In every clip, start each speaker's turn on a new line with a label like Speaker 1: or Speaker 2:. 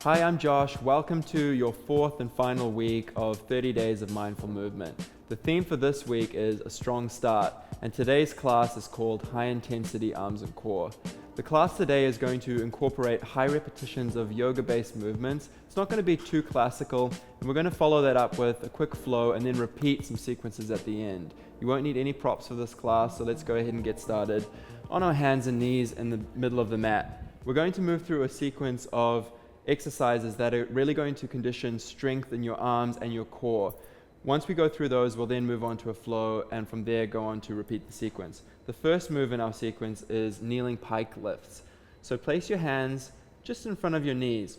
Speaker 1: Hi, I'm Josh. Welcome to your fourth and final week of 30 days of mindful movement. The theme for this week is a strong start, and today's class is called High Intensity Arms and Core. The class today is going to incorporate high repetitions of yoga-based movements. It's not going to be too classical, and we're going to follow that up with a quick flow and then repeat some sequences at the end. You won't need any props for this class, so let's go ahead and get started. On our hands and knees in the middle of the mat, we're going to move through a sequence of exercises that are really going to condition strength in your arms and your core. Once we go through those, we'll then move on to a flow, and from there go on to repeat the sequence. The first move in our sequence is kneeling pike lifts. So place your hands just in front of your knees.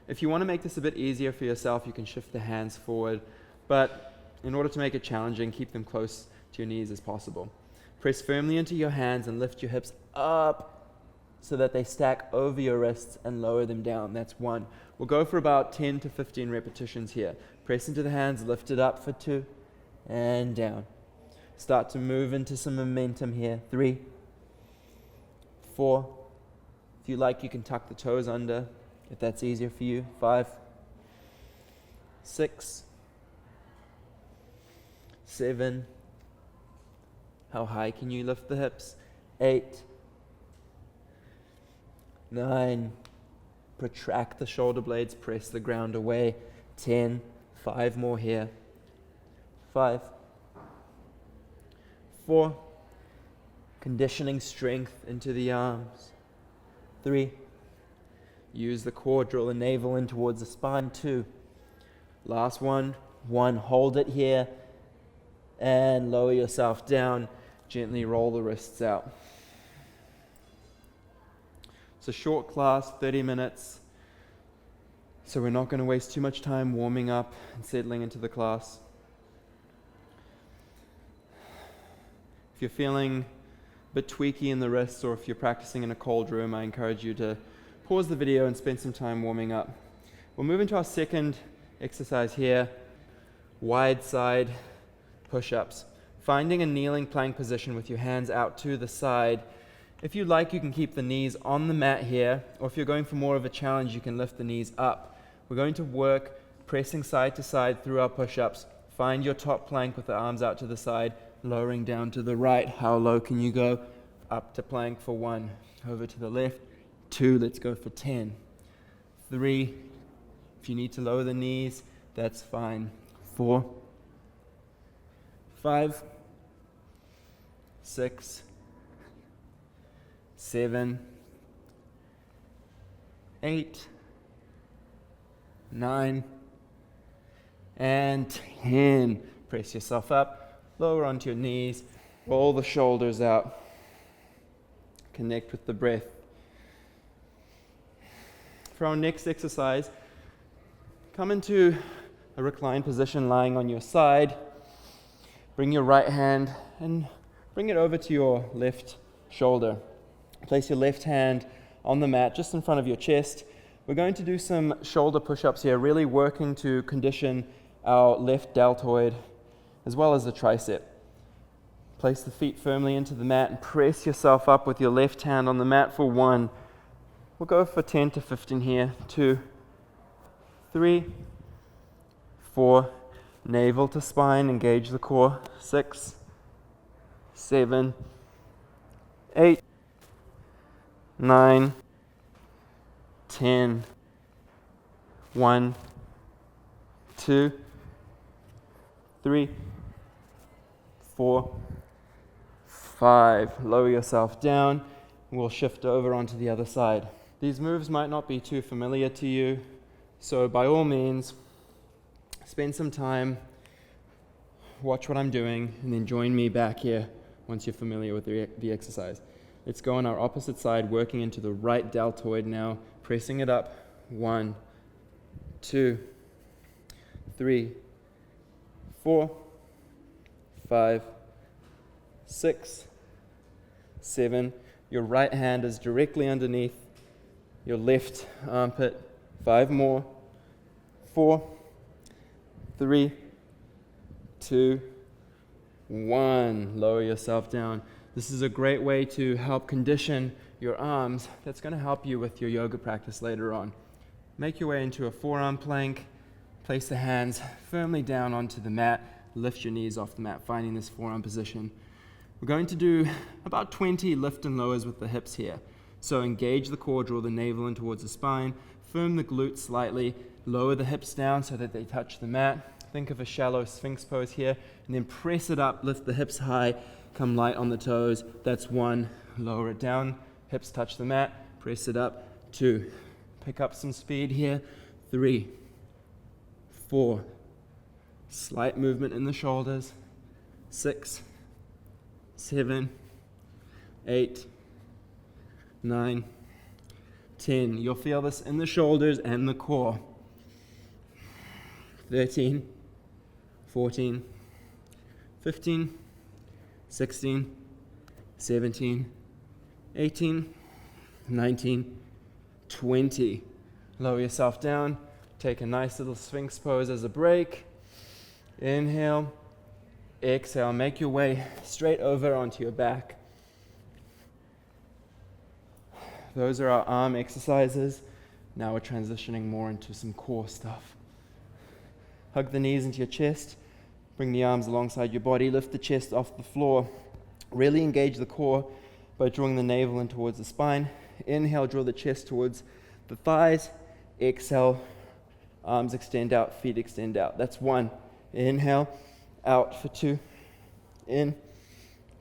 Speaker 1: If you want to make this a bit easier for yourself, you can shift the hands forward, but in order to make it challenging, keep them close to your knees as possible. Press firmly into your hands and lift your hips up so that they stack over your wrists and lower them down. That's one. We'll go for about 10 to 15 repetitions here. Press into the hands, lift it up for 2, and down. Start to move into some momentum here. 3, 4. If you like, you can tuck the toes under, if that's easier for you. 5, 6, 7. How high can you lift the hips? 8, 9, protract the shoulder blades, press the ground away. 10, 5 more here. 5, 4, conditioning strength into the arms. 3, use the core, draw the navel in towards the spine. 2, last one. 1, hold it here and lower yourself down. Gently roll the wrists out. It's a short class, 30 minutes, so we're not going to waste too much time warming up and settling into the class. If you're feeling a bit tweaky in the wrists, or if you're practicing in a cold room, I encourage you to pause the video and spend some time warming up. We'll move into our second exercise here, wide side push-ups. Finding a kneeling plank position with your hands out to the side. If you like, you can keep the knees on the mat here, or if you're going for more of a challenge, you can lift the knees up. We're going to work pressing side to side through our push-ups. Find your top plank with the arms out to the side, lowering down to the right. How low can you go? Up to plank for 1, over to the left. 2, let's go for 10. 3, if you need to lower the knees, that's fine. 4, 5, 6, 7, 8, 9, and 10. Press yourself up, lower onto your knees, roll the shoulders out, connect with the breath. For our next exercise, come into a reclined position lying on your side. Bring your right hand and bring it over to your left shoulder. Place your left hand on the mat just in front of your chest. We're going to do some shoulder push-ups here, really working to condition our left deltoid as well as the tricep. Place the feet firmly into the mat and press yourself up with your left hand on the mat for 1. We'll go for 10 to 15 here. 2, 3, 4, navel to spine, engage the core. 6, 7, 8, 9, 10, 1, 2, 3, 4, 5. Lower yourself down. We'll shift over onto the other side. These moves might not be too familiar to you, so by all means, spend some time, watch what I'm doing, and then join me back here once you're familiar with the exercise. Let's go on our opposite side, working into the right deltoid now, pressing it up. 1, 2, 3, 4, 5, 6, 7. Your right hand is directly underneath your left armpit. 5 more. 4, 3, 2, 1. Lower yourself down. This is a great way to help condition your arms. That's going to help you with your yoga practice later on. Make your way into a forearm plank. Place the hands firmly down onto the mat. Lift your knees off the mat, finding this forearm position. We're going to do about 20 lift and lowers with the hips here. So engage the core, draw the navel in towards the spine, firm the glutes slightly, lower the hips down so that they touch the mat. Think of a shallow sphinx pose here, and then press it up, lift the hips high, come light on the toes. That's 1, lower it down, hips touch the mat, press it up. 2, pick up some speed here. 3, 4, slight movement in the shoulders. 6, 7, 8, 9, 10. You'll feel this in the shoulders and the core. 13, 14, 15, 16, 17, 18, 19, 20. Lower yourself down. Take a nice little sphinx pose as a break. Inhale. Exhale. Make your way straight over onto your back. Those are our arm exercises. Now we're transitioning more into some core stuff. Hug the knees into your chest. Bring the arms alongside your body. Lift the chest off the floor. Really engage the core by drawing the navel in towards the spine. Inhale, draw the chest towards the thighs. Exhale, arms extend out, feet extend out. That's 1. Inhale, out for 2. In,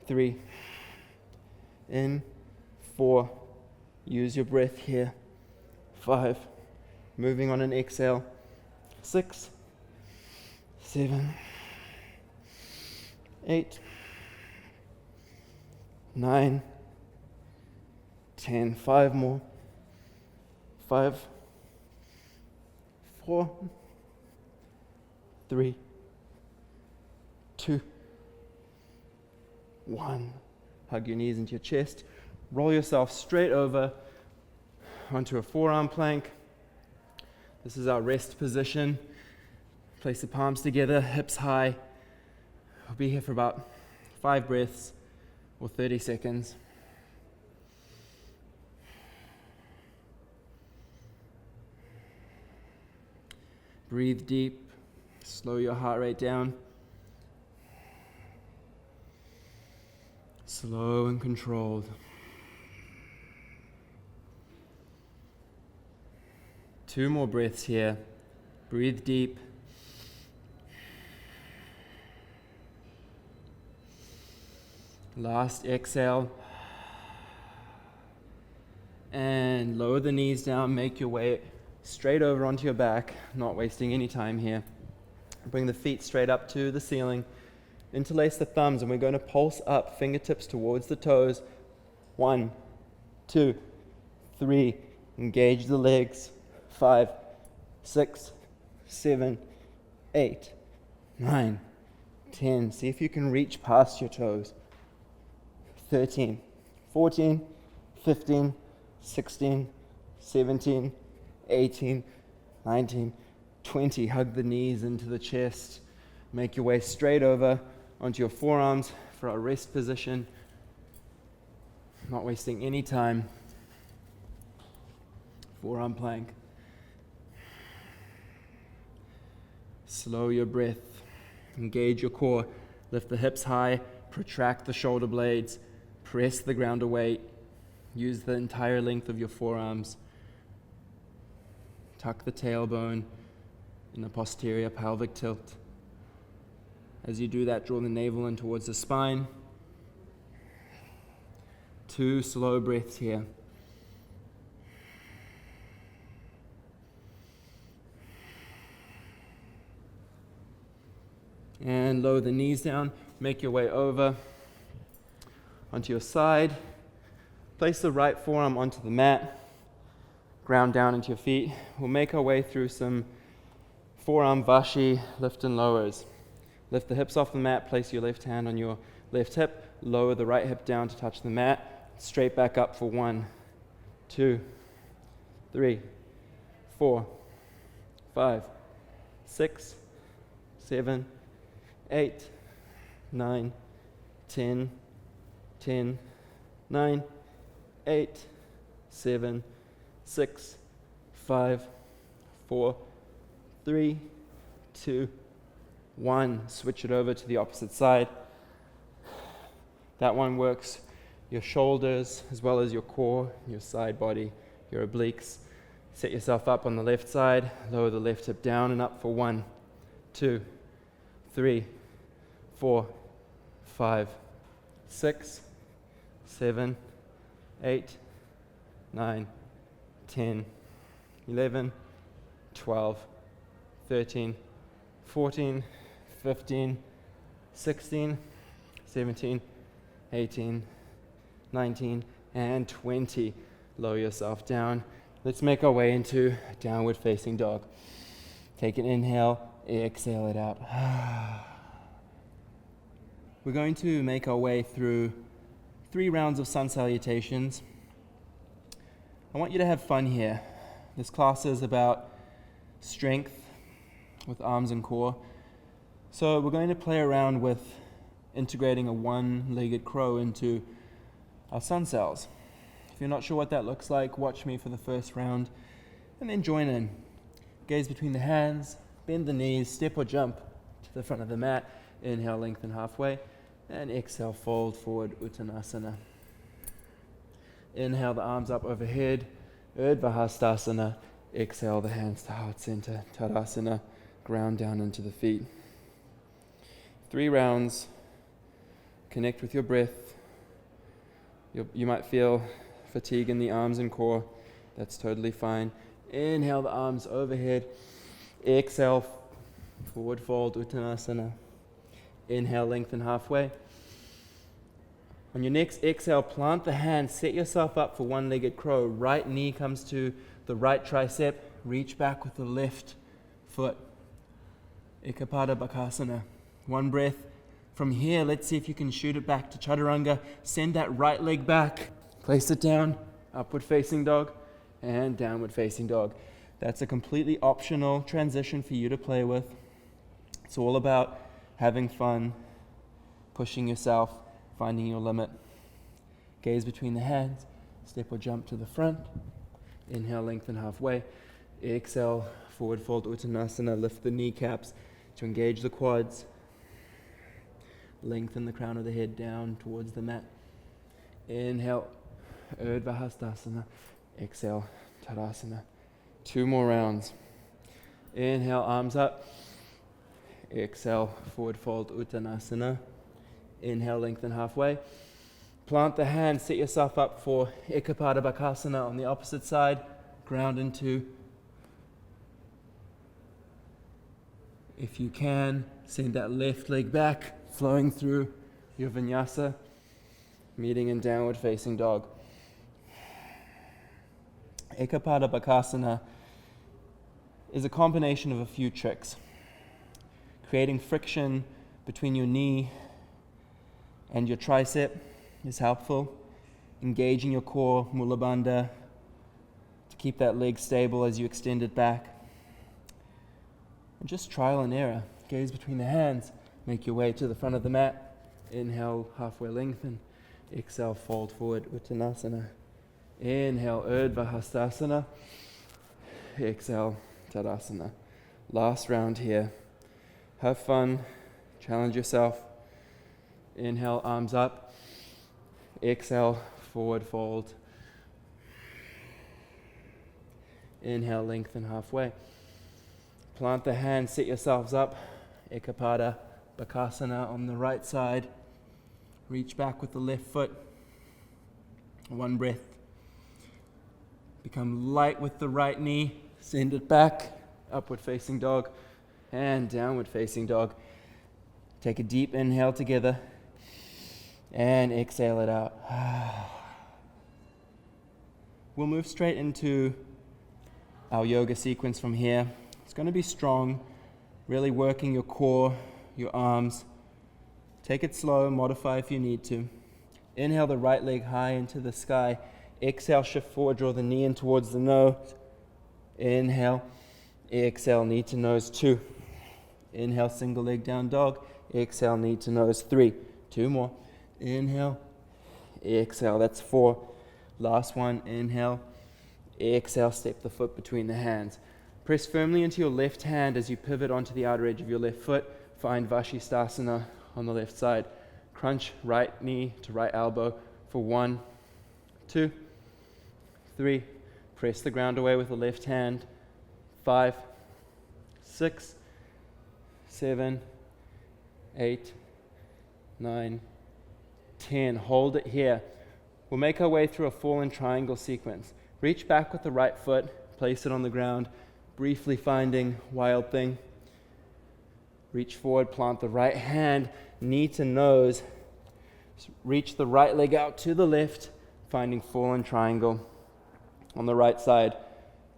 Speaker 1: 3. In, 4. Use your breath here. 5. Moving on an exhale. 6, 7, 8, 9, 10. 5 more. 5, 4, 3, 2, 1. Hug your knees into your chest. Roll yourself straight over onto a forearm plank. This is our rest position. Place the palms together, hips high. We'll be here for about 5 breaths or 30 seconds. Breathe deep. Slow your heart rate down. Slow and controlled. Two more breaths here. Breathe deep. Last exhale. And lower the knees down. Make your way straight over onto your back. Not wasting any time here. Bring the feet straight up to the ceiling. Interlace the thumbs, and we're going to pulse up, fingertips towards the toes. 1, 2, 3. Engage the legs. 5, 6, 7, 8, 9, 10. See if you can reach past your toes. 13, 14, 15, 16, 17, 18, 19, 20. Hug the knees into the chest. Make your way straight over onto your forearms for our rest position. Not wasting any time. Forearm plank. Slow your breath. Engage your core. Lift the hips high. Protract the shoulder blades. Press the ground away. Use the entire length of your forearms. Tuck the tailbone in the posterior pelvic tilt. As you do that, draw the navel in towards the spine. 2 slow breaths here. And lower the knees down. Make your way over onto your side. Place the right forearm onto the mat. Ground down into your feet. We'll make our way through some forearm vashi lift and lowers. Lift the hips off the mat. Place your left hand on your left hip. Lower the right hip down to touch the mat. Straight back up for 1, 2, 3, 4, 5, 6, 7, 8, 9, 10, 10, 9, 8, 7, 6, 5, 4, 3, 2, 1. Switch it over to the opposite side. That one works your shoulders as well as your core, your side body, your obliques. Set yourself up on the left side, lower the left hip down and up for 1, 2, 3, 4, 5, 6, 7, 8, 9, 10, 11, 12, 13, 14, 15, 16, 17, 18, 19, and 20. Lower yourself down. Let's make our way into downward facing dog. Take an inhale, exhale it out. We're going to make our way through 3 rounds of sun salutations. I want you to have fun here. This class is about strength with arms and core. So we're going to play around with integrating a one-legged crow into our sun sals. If you're not sure what that looks like, watch me for the first round and then join in. Gaze between the hands, bend the knees, step or jump to the front of the mat. Inhale, lengthen halfway, and exhale, fold forward, Uttanasana. Inhale the arms up overhead, Urdhva Hastasana. Exhale the hands to heart center, Tadasana. Ground down into the feet. 3 rounds. Connect with your breath. You might feel fatigue in the arms and core. That's totally fine. Inhale the arms overhead. Exhale, forward fold, Uttanasana. Inhale, lengthen halfway. On your next exhale, plant the hands. Set yourself up for one-legged crow. Right knee comes to the right tricep. Reach back with the left foot. Eka Pada Bakasana. One breath. From here, let's see if you can shoot it back to Chaturanga. Send that right leg back. Place it down. Upward facing dog and downward facing dog. That's a completely optional transition for you to play with. It's all about having fun, pushing yourself, finding your limit. Gaze between the hands. Step or jump to the front. Inhale, lengthen halfway. Exhale, forward fold Uttanasana. Lift the kneecaps to engage the quads. Lengthen the crown of the head down towards the mat. Inhale, Urdhva Hastasana. Exhale, Tadasana. 2 more rounds. Inhale, arms up. Exhale, forward fold Uttanasana. Inhale, lengthen halfway. Plant the hands, set yourself up for Eka Pada Bakasana on the opposite side. Ground into. If you can, send that left leg back, flowing through your vinyasa, meeting in downward facing dog. Eka Pada Bakasana is a combination of a few tricks. Creating friction between your knee and your tricep is helpful. Engaging your core, Mula Bandha, to keep that leg stable as you extend it back. And just trial and error. Gaze between the hands. Make your way to the front of the mat. Inhale, halfway lengthen. Exhale, fold forward, Uttanasana. Inhale, Urdhva Hastasana. Exhale, Tadasana. Last round here. Have fun. Challenge yourself. Inhale, arms up. Exhale, forward fold. Inhale, lengthen halfway. Plant the hands, set yourselves up. Eka Pada Bakasana on the right side. Reach back with the left foot. 1 breath. Become light with the right knee. Send it back. Upward facing dog and downward facing dog. Take a deep inhale together and exhale it out. We'll move straight into our yoga sequence from here. It's going to be strong, really working your core, your arms. Take it slow, modify if you need to. Inhale the right leg high into the sky. Exhale, shift forward, draw the knee in towards the nose. Inhale, exhale, knee to nose, 2. Inhale, single leg down dog. Exhale, knee to nose, 3. 2 more. Inhale, exhale, that's 4. Last one, inhale, exhale, step the foot between the hands. Press firmly into your left hand as you pivot onto the outer edge of your left foot. Find Vashisthasana on the left side. Crunch right knee to right elbow for 1, 2, 3. Press the ground away with the left hand. 5, 6, 7, 8, 9, 10. Hold it here. We'll make our way through a fallen triangle sequence. Reach back with the right foot, place it on the ground, briefly finding Wild Thing. Reach forward, plant the right hand, knee to nose. Reach the right leg out to the left, finding fallen triangle on the right side.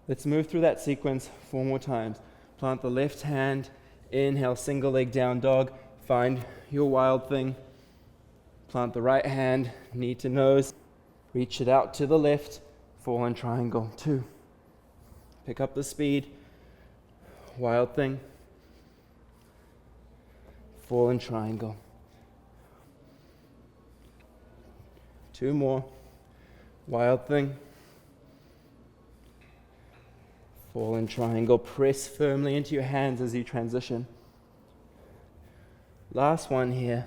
Speaker 1: Let's move through that sequence 4 more times. Plant the left hand, inhale, single leg down dog, find your Wild Thing. Plant the right hand, knee to nose, reach it out to the left, fallen triangle, 2. Pick up the speed, Wild Thing, fallen triangle. 2 more, Wild Thing, fallen triangle. Press firmly into your hands as you transition. Last one here,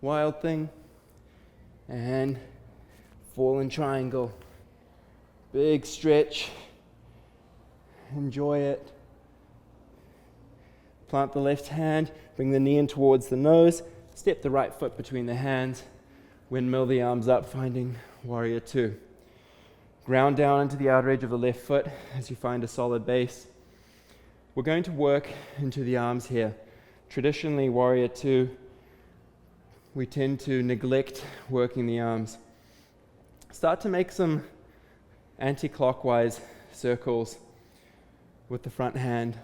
Speaker 1: Wild Thing, and fallen triangle. Big stretch. Enjoy it. Plant the left hand, bring the knee in towards the nose, step the right foot between the hands, windmill the arms up, finding Warrior 2. Ground down into the outer edge of the left foot as you find a solid base. We're going to work into the arms here. Traditionally, Warrior 2, we tend to neglect working the arms. Start to make some anti-clockwise circles with the front hand.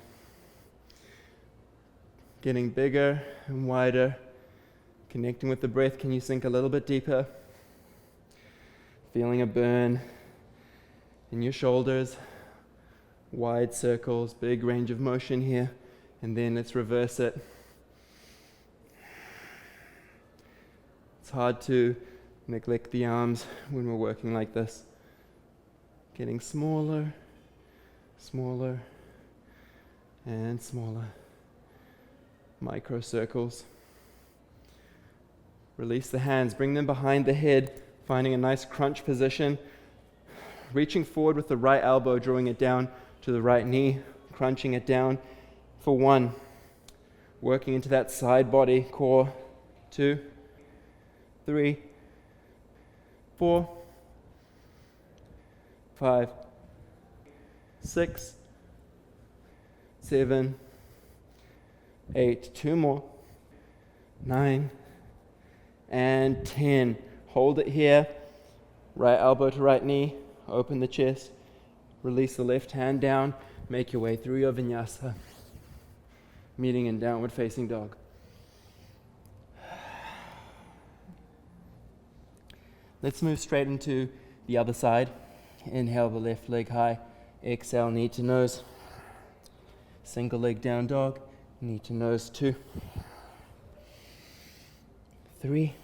Speaker 1: Getting bigger and wider. Connecting with the breath. Can you sink a little bit deeper? Feeling a burn in your shoulders. Wide circles, big range of motion here. And then let's reverse it. It's hard to neglect the arms when we're working like this. Getting smaller, smaller, and smaller. Micro circles. Release the hands, bring them behind the head, finding a nice crunch position. Reaching forward with the right elbow, drawing it down to the right knee, crunching it down for 1. Working into that side body core. 2, 3, 4, 5, 6, 7, 8. 2 more. 9 and 10. Hold it here. Right elbow to right knee. Open the chest. Release the left hand down. Make your way through your vinyasa. Meeting in downward facing dog. Let's move straight into the other side. Inhale the left leg high. Exhale, knee to nose. Single leg down dog. Knee to nose. 2, 3,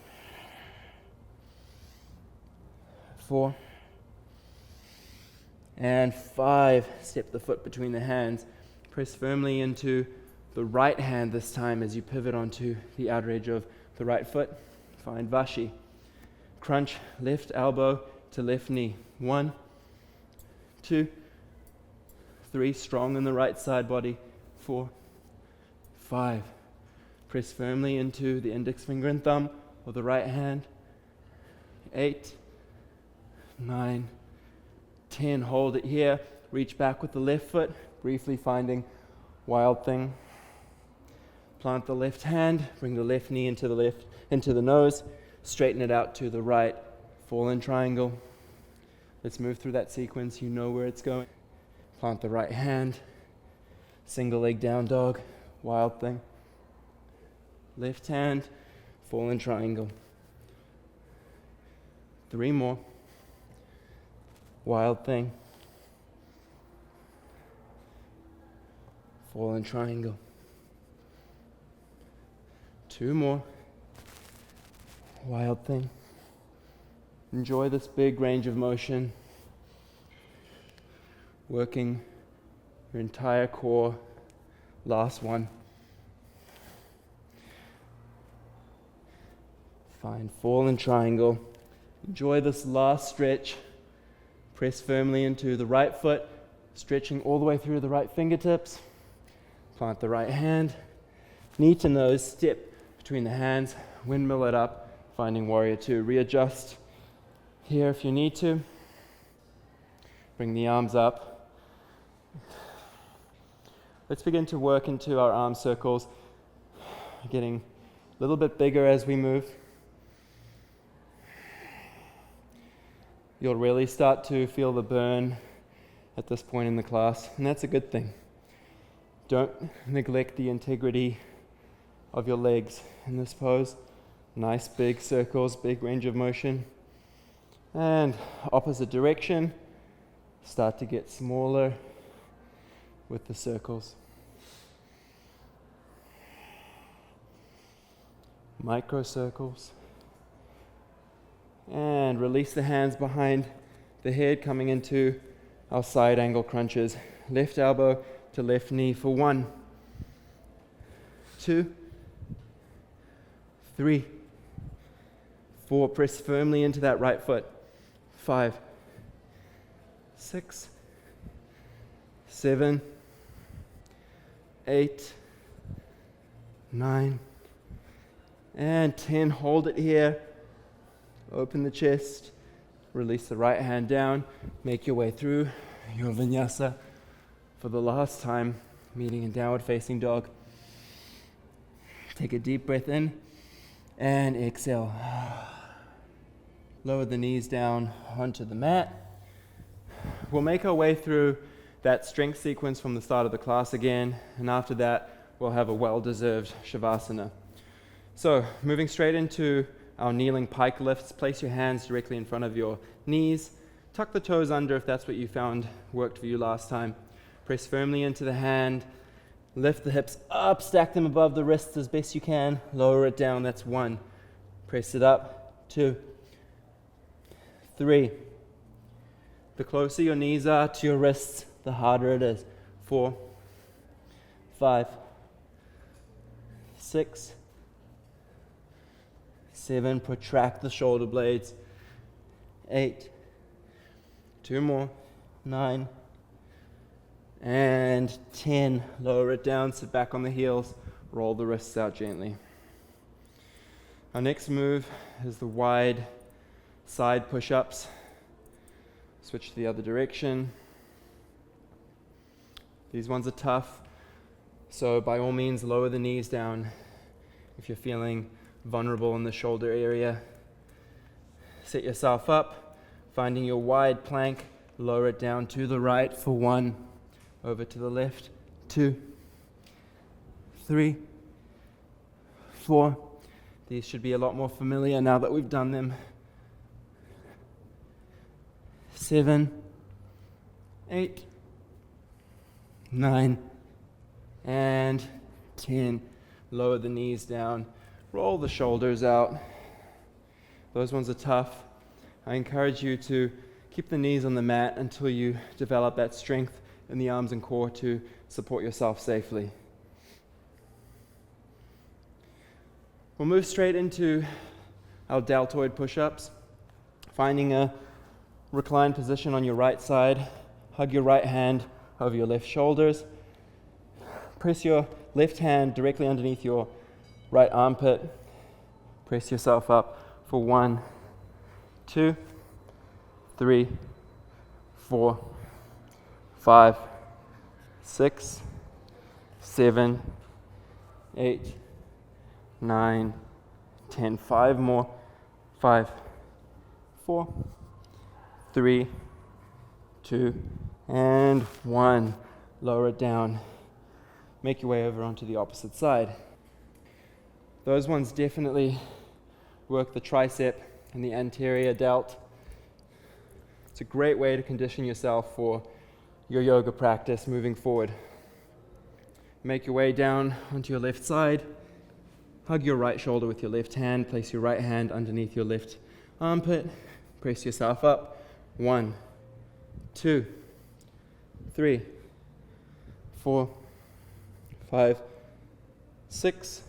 Speaker 1: 4, and 5. Step the foot between the hands. Press firmly into the right hand this time as you pivot onto the outer edge of the right foot. Find Vashi. Crunch left elbow to left knee. 1, 2, 3. Strong in the right side body. 4, 5. Press firmly into the index finger and thumb of the right hand. 8, 9, 10. Hold it here. Reach back with the left foot, briefly finding Wild Thing. Plant the left hand, bring the left knee into the nose, straighten it out to the right, fallen triangle. Let's move through that sequence. You know where it's going. Plant the right hand, single leg down dog, Wild Thing. Left hand, fallen triangle. 3 more. Wild Thing. Fallen triangle. 2 more. Wild Thing. Enjoy this big range of motion. working your entire core. Last one. Fine, fallen triangle. Enjoy this last stretch. Press firmly into the right foot, stretching all the way through the right fingertips. Plant the right hand. Knee to nose, step between the hands, windmill it up, finding warrior two. Readjust here if you need to. Bring the arms up. Let's begin to work into our arm circles, getting a little bit bigger as we move. You'll really start to feel the burn at this point in the class, and that's a good thing. Don't neglect the integrity of your legs in this pose. Nice big circles, big range of motion. And opposite direction, start to get smaller with the circles. Micro circles. And release the hands behind the head, coming into our side angle crunches. Left elbow to left knee for 1, 2, 3, 4. Press firmly into that right foot. 5, 6, 7, 8, 9, and 10. Hold it here. Open the chest, release the right hand down, make your way through your vinyasa for the last time, meeting in downward facing dog. Take a deep breath in and exhale. Lower the knees down onto the mat. We'll make our way through that strength sequence from the start of the class again, and after that we'll have a well-deserved Shavasana. So, moving straight into our kneeling pike lifts. Place your hands directly in front of your knees. Tuck the toes under if that's what you found worked for you last time. Press firmly into the hand. Lift the hips up, stack them above the wrists as best you can. Lower it down, that's 1. Press it up, 2, 3. The closer your knees are to your wrists, the harder it is. 4, 5, 6, 7, protract the shoulder blades. 8, 2 more, 9, and 10. Lower it down, sit back on the heels, roll the wrists out gently. Our next move is the wide side push-ups. Switch to the other direction. These ones are tough, so by all means lower the knees down if you're feeling vulnerable in the shoulder area. Set yourself up, finding your wide plank, lower it down to the right for 1, over to the left, 2, 3, 4. These should be a lot more familiar now that we've done them. 7, 8, 9, and 10. Lower the knees down. Roll the shoulders out. Those ones are tough. I encourage you to keep the knees on the mat until you develop that strength in the arms and core to support yourself safely. We'll move straight into our deltoid push-ups. Finding a reclined position on your right side. Hug your right hand over your left shoulders. Press your left hand directly underneath your right armpit. Press yourself up for 1, 2, 3, 4, 5, 6, 7, 8, 9, 10. 5 more. 5, 4, 3, 2, and 1. Lower it down. Make your way over onto the opposite side. Those ones definitely work the tricep and the anterior delt. It's a great way to condition yourself for your yoga practice moving forward. Make your way down onto your left side. Hug your right shoulder with your left hand. Place your right hand underneath your left armpit. Press yourself up. 1, 2, 3, 4, 5, 6,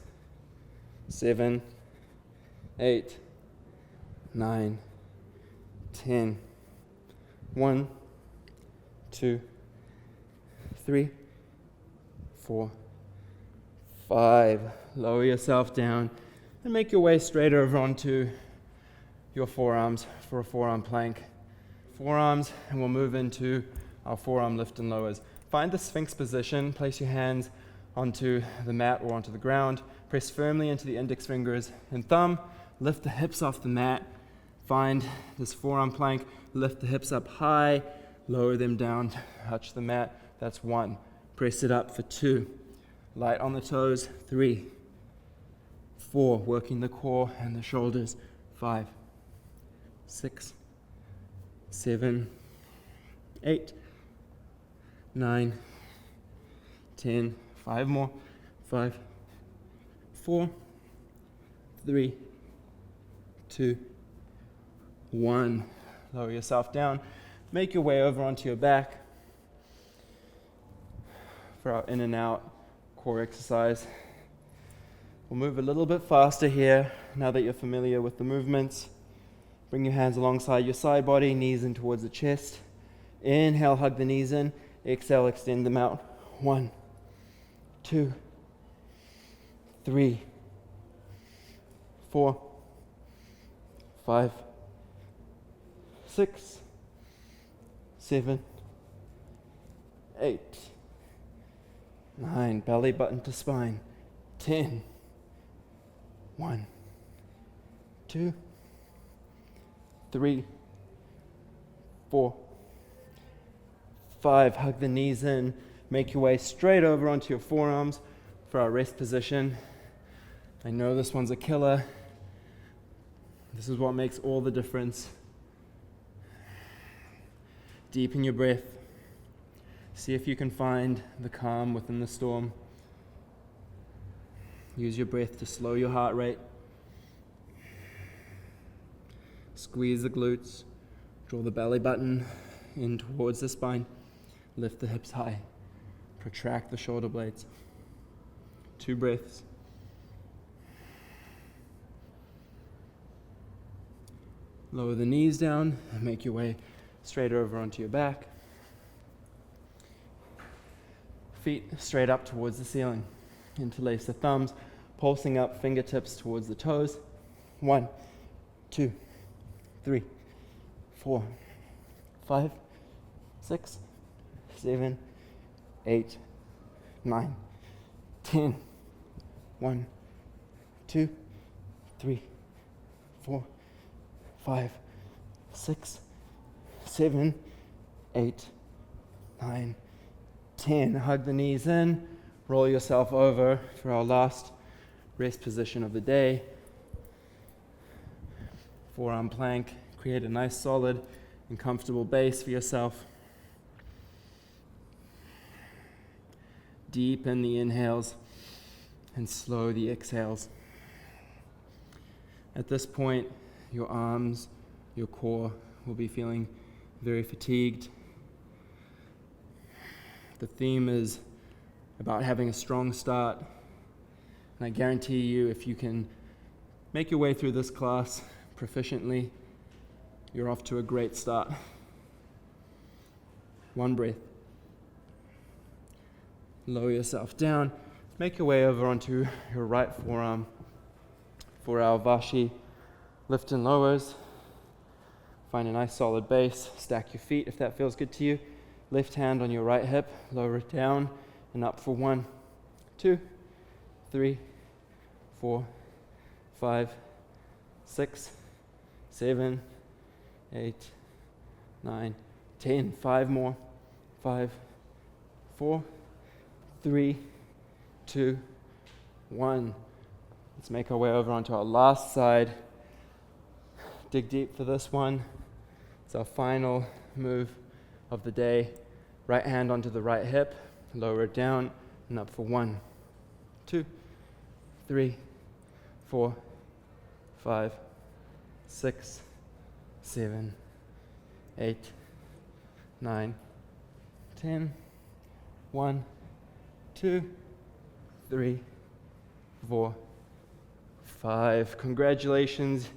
Speaker 1: 7, 8, 9, 10. 1, 2, 3, 4, 5. Lower yourself down and make your way straight over onto your forearms for a forearm plank. Forearms, and we'll move into our forearm lift and lowers. Find the Sphinx position, place your hands onto the mat or onto the ground, press firmly into the index fingers and thumb, lift the hips off the mat, find this forearm plank, lift the hips up high, lower them down, touch the mat, that's 1. Press it up for 2. Light on the toes, 3, 4, working the core and the shoulders, 5, 6, 7, 8, 9, 10, 5 more, 5, 4, 3, 2, 1. Lower yourself down, make your way over onto your back for our in and out core exercise. We'll move a little bit faster here now that you're familiar with the movements. Bring your hands alongside your side body, knees in towards the chest. Inhale, hug the knees in. Exhale, extend them out. 1, 2, 3, 4, 5, 6, 7, 8, 9. Belly button to spine. 10. 1, 2, 3, 4, 5. Hug the knees in. Make your way straight over onto your forearms for our rest position. I know this one's a killer. This is what makes all the difference. Deepen your breath. See if you can find the calm within the storm. Use your breath to slow your heart rate. Squeeze the glutes. Draw the belly button in towards the spine. Lift the hips high. Protract the shoulder blades. 2 breaths. Lower the knees down and make your way straight over onto your back. Feet straight up towards the ceiling. Interlace the thumbs, pulsing up, fingertips towards the toes. 1, 2, 3, 4, 5, 6, 7, 8, 9, 10. 1, 2, 3, 4, 5, 6, 7, 8, 9, 10. Hug the knees in. Roll yourself over for our last rest position of the day. Forearm plank. Create a nice solid and comfortable base for yourself. Deepen the inhales and slow the exhales. At this point, your arms, your core will be feeling very fatigued. The theme is about having a strong start. And I guarantee you, if you can make your way through this class proficiently, you're off to a great start. 1 breath. Lower yourself down. Make your way over onto your right forearm for our Vashi lift and lowers. Find a nice solid base. Stack your feet if that feels good to you. Left hand on your right hip. Lower it down and up for 1, 2, 3, 4, 5, 6, 7, 8, 9, 10. 5 more. 5, 4, 3, 2, 1. Let's make our way over onto our last side. Dig deep for this one. It's our final move of the day. Right hand onto the right hip. Lower it down and up for 1, 2, 3, 4, 5, 6, 7, 8, 9, 10. 1, 2, 3, 4, 5. Congratulations.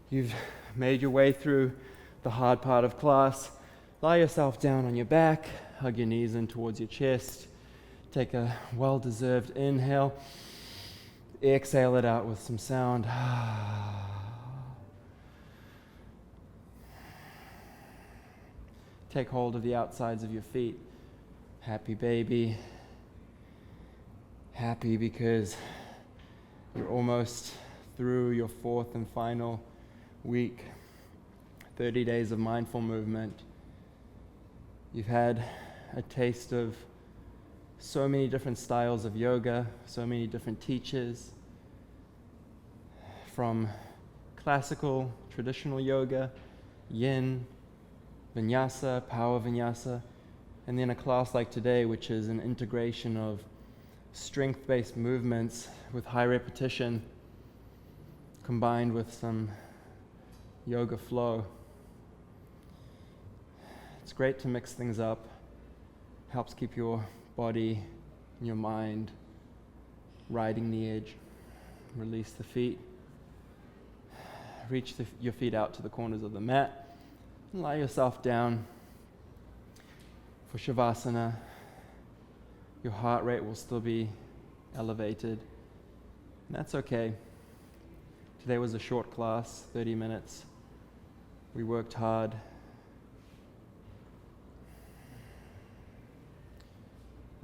Speaker 1: You've made your way through the hard part of class. Lie yourself down on your back. Hug your knees in towards your chest. Take a well-deserved inhale. Exhale it out with some sound. Take hold of the outsides of your feet. Happy baby. Happy because you're almost through your fourth and final week. 30 days of mindful movement. You've had a taste of so many different styles of yoga, so many different teachers, from classical, traditional yoga, yin, vinyasa, power vinyasa, and then a class like today, which is an integration of strength-based movements with high repetition combined with some yoga flow. It's great to mix things up. Helps keep your body and your mind riding the edge. Release the feet. Reach your feet out to the corners of the mat. And lie yourself down for Shavasana. Your heart rate will still be elevated. And that's okay. Today was a short class, 30 minutes. We worked hard.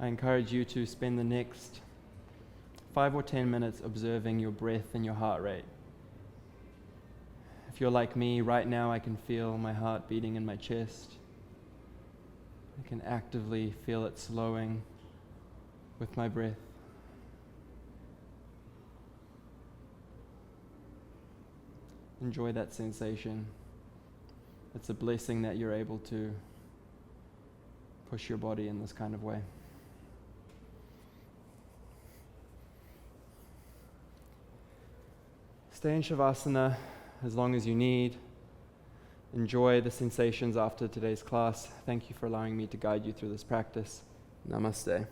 Speaker 1: I encourage you to spend the next 5 or 10 minutes observing your breath and your heart rate. If you're like me, right now I can feel my heart beating in my chest. I can actively feel it slowing with my breath. Enjoy that sensation. It's a blessing that you're able to push your body in this kind of way. Stay in Shavasana as long as you need. Enjoy the sensations after today's class. Thank you for allowing me to guide you through this practice. Namaste.